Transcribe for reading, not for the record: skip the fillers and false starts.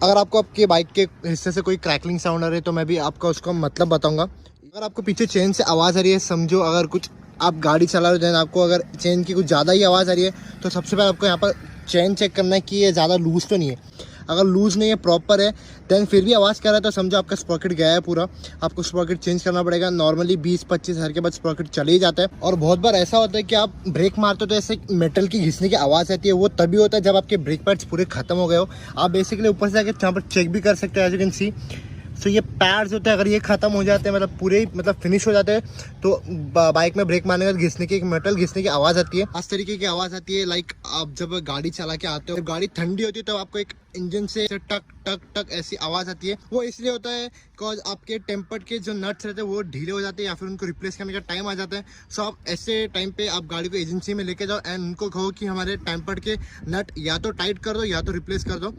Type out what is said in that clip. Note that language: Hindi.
अगर आपको आपके बाइक के हिस्से से कोई क्रैकलिंग साउंड आ रही है तो मैं भी आपको उसका मतलब बताऊंगा। अगर आपको पीछे चेन से आवाज़ आ रही है, समझो अगर कुछ आप गाड़ी चला रहे हो देन आपको अगर चेन की कुछ ज़्यादा ही आवाज़ आ रही है तो सबसे पहले आपको यहाँ पर चेन चेक करना है कि ये ज़्यादा लूज़ तो नहीं है। अगर लूज़ नहीं है, प्रॉपर है, देन फिर भी आवाज़ कर रहा है तो समझो आपका स्प्रॉकेट गया है पूरा, आपको स्प्रॉकेट चेंज करना पड़ेगा। नॉर्मली 20-25 हज़ार के बाद स्प्रॉकेट चले ही जाता है। और बहुत बार ऐसा होता है कि आप ब्रेक मारते हो तो ऐसे मेटल की घिसने की आवाज़ आती है, वो तभी होता है जब आपके ब्रेक पैड्स पूरे खत्म हो गए हो। आप बेसिकली ऊपर से जाकर यहाँ पर चेक भी कर सकते हो, एज यू कैन सी। सो ये पैड्स होते हैं, अगर ये खत्म हो जाते हैं मतलब पूरे मतलब फिनिश हो जाते हैं तो बाइक में ब्रेक मारने का घिसने की, एक मेटल घिसने की आवाज़ आती है। इस तरीके की आवाज़ आती है। लाइक आप जब गाड़ी चला के आते हो, जब गाड़ी ठंडी होती है तो आपको एक इंजन से टक टक टक ऐसी आवाज़ आती है। वो इसलिए होता है बिकॉज आपके टेम्पर्ड के जो नट्स रहते हैं वो ढीले हो जाते हैं या फिर उनको रिप्लेस करने का टाइम आ जाता है। सो आप ऐसे टाइम पे आप गाड़ी को एजेंसी में लेके जाओ एंड उनको कहो कि हमारे टेम्पर्ड के नट या तो टाइट कर दो या तो रिप्लेस कर दो।